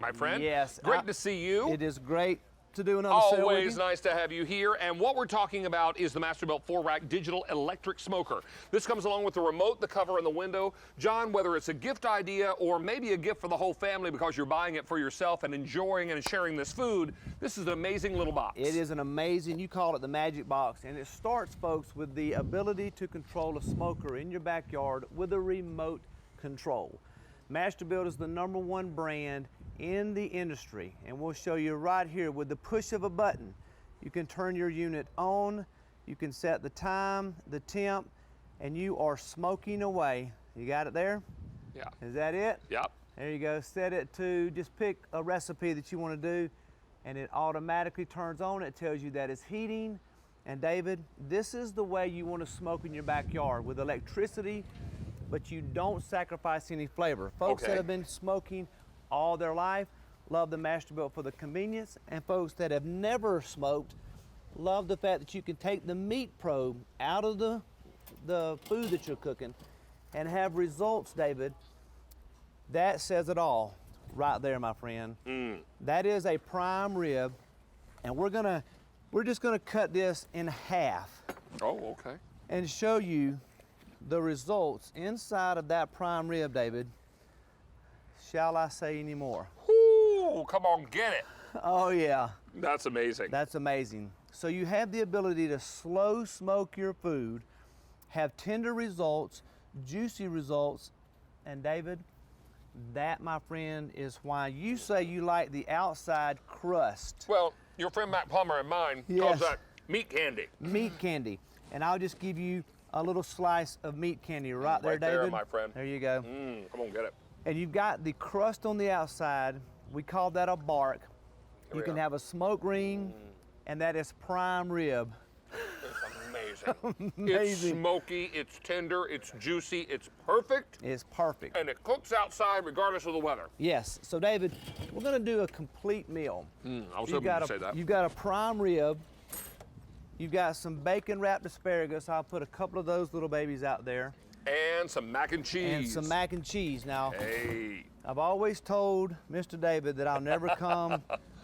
my friend. Yes. Great to see you. It is great to do another sale with Always you. nice to have you here. And what we're talking about is the Masterbuilt 4-rack digital electric smoker. This comes along with the remote, the cover, and the window. John, whether it's a gift idea or maybe a gift for the whole family because you're buying it for yourself and enjoying and sharing this food, this is an amazing little box. It is an amazing, you call it the magic box, and it starts, folks, with the ability to control a smoker in your backyard with a remote control. Masterbuilt is the #1 brand in the industry, and we'll show you right here with the push of a button. You can turn your unit on, you can set the time, the temp, and you are smoking away. You got it there? Yeah. Is that it? Yep. There you go. Set it to, just pick a recipe that you want to do, and it automatically turns on. It tells you that it's heating. And David, this is the way you want to smoke in your backyard, with electricity, but you don't sacrifice any flavor. Folks that have been smoking all their life love the Masterbuilt for the convenience, and folks that have never smoked love the fact that you can take the meat probe out of the food that you're cooking and have results, David. That says it all right there, my friend. That is a prime rib, and we're just gonna cut this in half. Oh, okay. And show you the results inside of that prime rib, David. Shall I say any more? Ooh, come on, get it. Oh yeah. That's amazing. That's amazing. So you have the ability to slow smoke your food, have tender results, juicy results, and David, that, my friend, is why you say you like the outside crust. Well, your friend Matt Palmer and mine calls that meat candy. Meat candy. And I'll just give you a little slice of meat candy right there, David. Right there, my friend. There you go. Come on, get it. And you've got the crust on the outside. We call that a bark. You can have a smoke ring, and that is prime rib. It's amazing. It's smoky, it's tender, it's juicy, it's perfect. It's perfect. And it cooks outside regardless of the weather. Yes. So, David, we're going to do a complete meal. I was hoping to say that. You've got a prime rib. You've got some bacon-wrapped asparagus. I'll put a couple of those little babies out there. And some mac and cheese. And some mac and cheese. Now, hey. I've always told Mr. David that I'll never come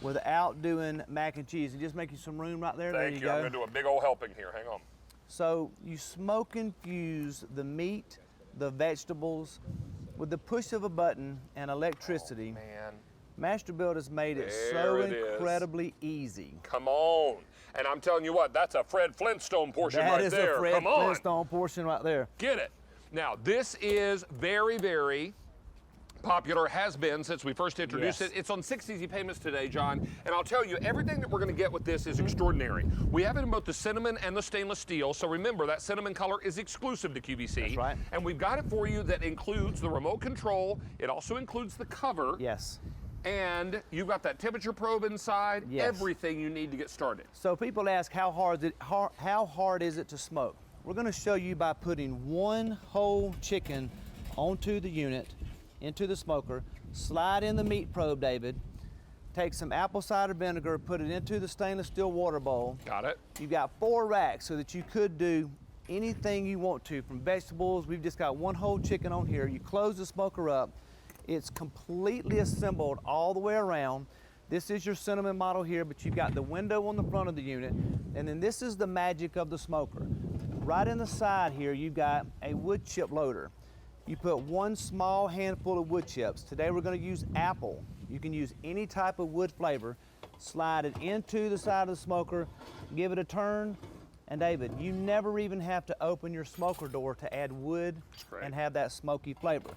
without doing mac and cheese. And just make you some room right there. Thank you. Go. I'm going to do a big old helping here. Hang on. So you smoke infuse the meat, the vegetables, with the push of a button and electricity. Oh, man. Masterbuilt has made it so incredibly easy. Come on. And I'm telling you what, that's a Fred Flintstone portion right there. That is a Fred Come on. Flintstone portion right there. Get it. Now, this is very, very popular, has been since we first introduced it. It's on 6 easy payments today, John. And I'll tell you, everything that we're going to get with this is extraordinary. We have it in both the cinnamon and the stainless steel. So remember, that cinnamon color is exclusive to QVC. That's right. And we've got it for you that includes the remote control. It also includes the cover. Yes. And you've got that temperature probe inside. Yes. Everything you need to get started. So people ask, how hard is it to smoke? We're going to show you by putting one whole chicken onto the unit, into the smoker, slide in the meat probe, David, take some apple cider vinegar, put it into the stainless steel water bowl. Got it. You've got 4 racks so that you could do anything you want to, from vegetables. We've just got one whole chicken on here. You close the smoker up. It's completely assembled all the way around. This is your cinnamon model here, but you've got the window on the front of the unit. And then this is the magic of the smoker. Right in the side here, you've got a wood chip loader. You put one small handful of wood chips. Today we're going to use apple. You can use any type of wood flavor. Slide it into the side of the smoker, give it a turn, and David, you never even have to open your smoker door to add wood and have that smoky flavor.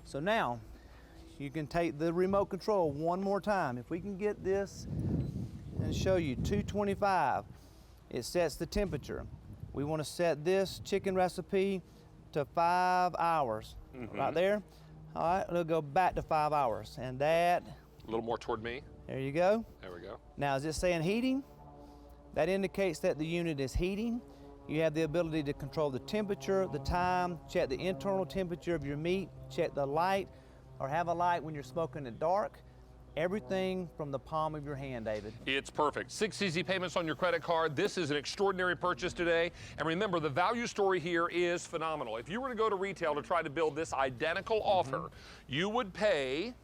So now, you can take the remote control one more time. If we can get this and show you 225, it sets the temperature. We want to set this chicken recipe to 5 hours. Right there. All right, it'll go back to 5 hours. And that. A little more toward me. There you go. There we go. Now, is it saying heating? That indicates that the unit is heating. You have the ability to control the temperature, the time, check the internal temperature of your meat, check the light, or have a light when you're smoking it dark. Everything from the palm of your hand, David. It's perfect. 6 easy payments on your credit card. This is an extraordinary purchase today. And remember, the value story here is phenomenal. If you were to go to retail to try to build this identical offer, you would pay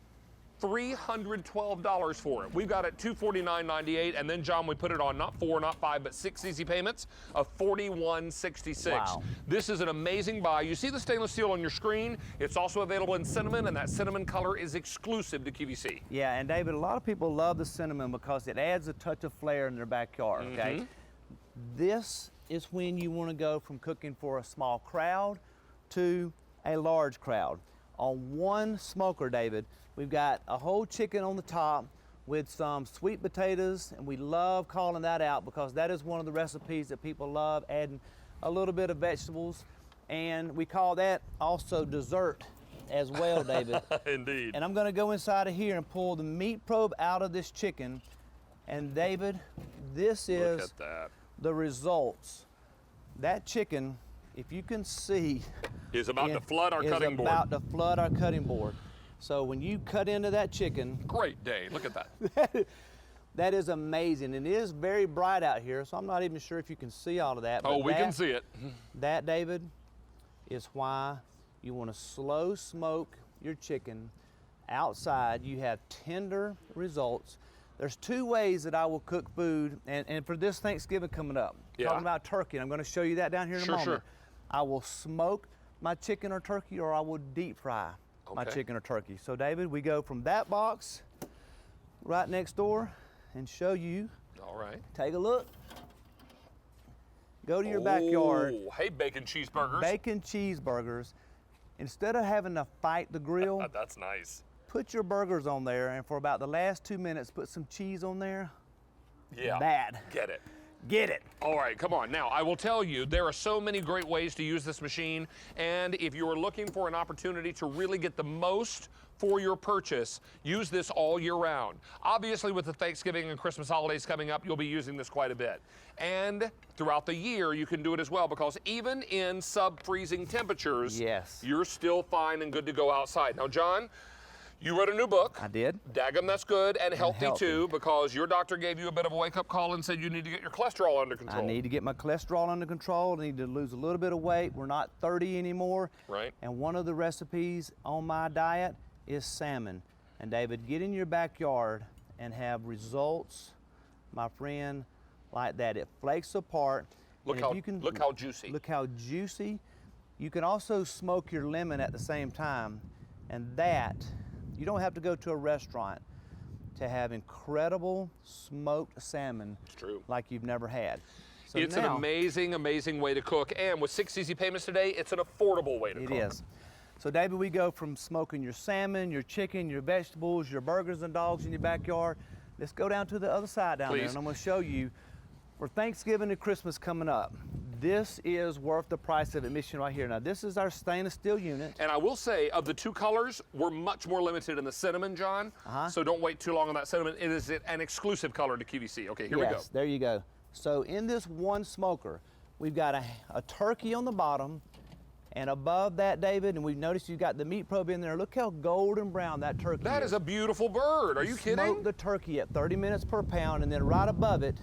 $312 for it. We've got it $249.98, and then John, we put it on not 4, not 5, but 6 easy payments of $41.66. Wow. This is an amazing buy. You see the stainless steel on your screen. It's also available in cinnamon, and that cinnamon color is exclusive to QVC. Yeah, and David, a lot of people love the cinnamon because it adds a touch of flair in their backyard, okay? This is when you want to go from cooking for a small crowd to a large crowd. On one smoker, David, we've got a whole chicken on the top with some sweet potatoes, and we love calling that out because that is one of the recipes that people love, adding a little bit of vegetables, and we call that also dessert as well, David. Indeed. And I'm gonna go inside of here and pull the meat probe out of this chicken, and David, this is Look at that. the results. That chicken, if you can see, Is about to flood our is cutting board. about to flood our cutting board. So when you cut into that chicken, Great day. Look at that. that is amazing. And it is very bright out here, so I'm not even sure if you can see all of that. Oh, but we can see it. That, David, is why you want to slow smoke your chicken outside. You have tender results. There's 2 ways that I will cook food, and for this Thanksgiving coming up, Yeah. talking about turkey, and I'm going to show you that down here in a moment. Sure. I will smoke my chicken or turkey, or I will deep fry my Okay. chicken or turkey. So David, we go from that box right next door and show you. All right. Take a look. Go to your backyard. Oh, hey, bacon cheeseburgers. Bacon cheeseburgers. Instead of having to fight the grill, That's nice. put your burgers on there, and for about the last 2 minutes, put some cheese on there. Yeah. Bad. Get it. Get it. All right, come on. Now, I will tell you, there are so many great ways to use this machine, and if you are looking for an opportunity to really get the most for your purchase, use this all year round. Obviously, with the Thanksgiving and Christmas holidays coming up, you'll be using this quite a bit. And throughout the year, you can do it as well, because even in sub-freezing temperatures, Yes. you're still fine and good to go outside. Now, John, you wrote a new book. I did. Daggum, that's good, and healthy healthy. too, because your doctor gave you a bit of a wake-up call and said you need to get your cholesterol under control. I need to get my cholesterol under control. I need to lose a little bit of weight. We're not 30 anymore. Right. And one of the recipes on my diet is salmon. And David, get in your backyard and have results, my friend, like that. It flakes apart. Look And how if you can, look how juicy. Look how juicy. You can also smoke your lemon at the same time. And that, you don't have to go to a restaurant to have incredible smoked salmon It's true. like you've never had. So It's an now, amazing, amazing way to cook, and with 6 easy payments today, it's an affordable way to It cook. is. So David, we go from smoking your salmon, your chicken, your vegetables, your burgers and dogs in your backyard. Let's go down to the other side down there, Please. and I'm gonna show you, for Thanksgiving and Christmas coming up, this is worth the price of admission right here. Now this is our stainless steel unit. And I will say, of the 2 colors, we're much more limited in the cinnamon, John. So don't wait too long on that cinnamon. It is an exclusive color to QVC. Okay, here we go. Yes, there you go. So in this one smoker, we've got a turkey on the bottom, and above that, David, and we've noticed you've got the meat probe in there. Look how golden brown that turkey That is a beautiful bird. Are you kidding? Smoke the turkey at 30 minutes per pound, and then right above it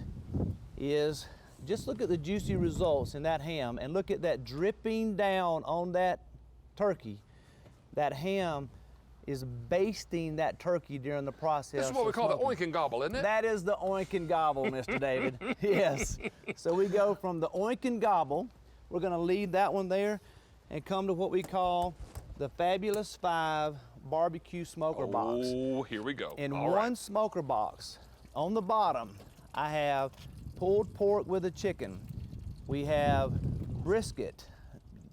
is, just look at the juicy results in that ham, and look at that dripping down on that turkey. That ham is basting that turkey during the process. This is what we of call the smoking. oink and gobble, isn't it? That is the oink and gobble, Mr. David. Yes. So we go from the oink and gobble, we're gonna leave that one there, and come to what we call the Fabulous 5 barbecue smoker box. Oh, here we go. In All one right. smoker box, on the bottom, I have pulled pork with a chicken. We have brisket.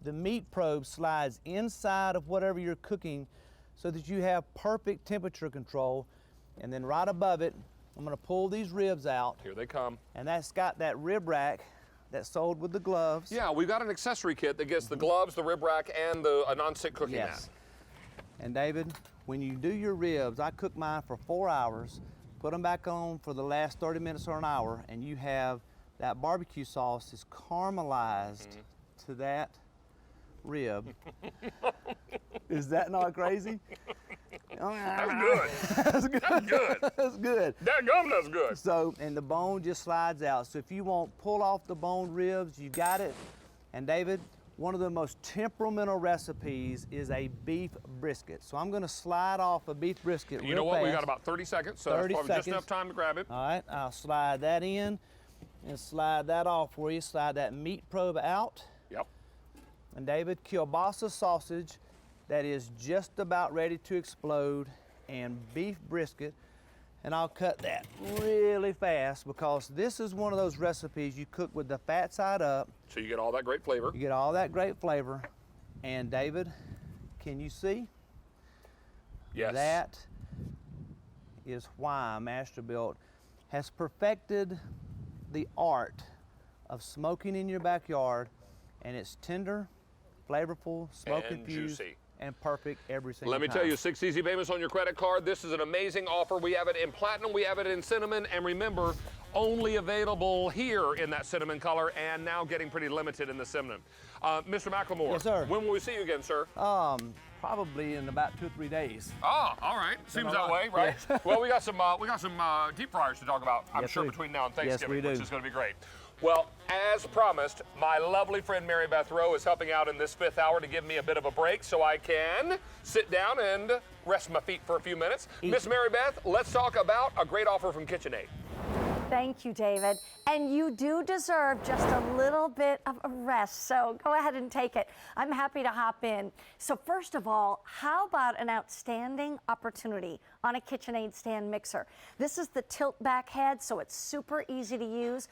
The meat probe slides inside of whatever you're cooking so that you have perfect temperature control. And then right above it, I'm gonna pull these ribs out, Here they come. and that's got that rib rack that's sold with the gloves. Yeah, we've got an accessory kit that gets the gloves, the rib rack, and a non-stick cooking mat. Yes. And David, when you do your ribs, I cook mine for 4 hours, put them back on for the last 30 minutes or an hour, and you have that barbecue sauce is caramelized to that rib. Is that not crazy? That's good. That's good. That's good. That's good. Dadgum, that's good. So, and the bone just slides out. So if you want pull off the bone ribs, you got it. And David, one of the most temperamental recipes is a beef brisket. So I'm going to slide off a beef brisket You know what? We got about 30 seconds, so 30 that's probably just seconds. enough time to grab it. All right, I'll slide that in and slide that off for you. Slide that meat probe out. Yep. And David, kielbasa sausage that is just about ready to explode, and beef brisket. And I'll cut that really fast because this is one of those recipes you cook with the fat side up. So you get all that great flavor. You get all that great flavor. And David, can you see? Yes. That is why Masterbuilt has perfected the art of smoking in your backyard, and it's tender, flavorful, smoke And infused, juicy. and perfect every single Let me time. tell you, 6 easy payments on your credit card. This is an amazing offer. We have it in platinum, we have it in cinnamon, and remember, only available here in that cinnamon color, and now getting pretty limited in the cinnamon. Mr. McLemore. Yes, sir. When will we see you again, sir? Probably in about 2 or 3 days. Oh, all right. Seems a that lot. way, right? Yes. Well, we got some deep fryers to talk about, I'm Yes, sure, we do. between now and Yes, Thanksgiving, we do. which is going to be great. Well, as promised, my lovely friend Mary Beth Rowe is helping out in this 5th hour to give me a bit of a break so I can sit down and rest my feet for a few minutes. Miss Mary Beth, let's talk about a great offer from KitchenAid. Thank you, David. And you do deserve just a little bit of a rest, so go ahead and take it. I'm happy to hop in. So first of all, how about an outstanding opportunity on a KitchenAid stand mixer? This is the tilt back head, so it's super easy to use.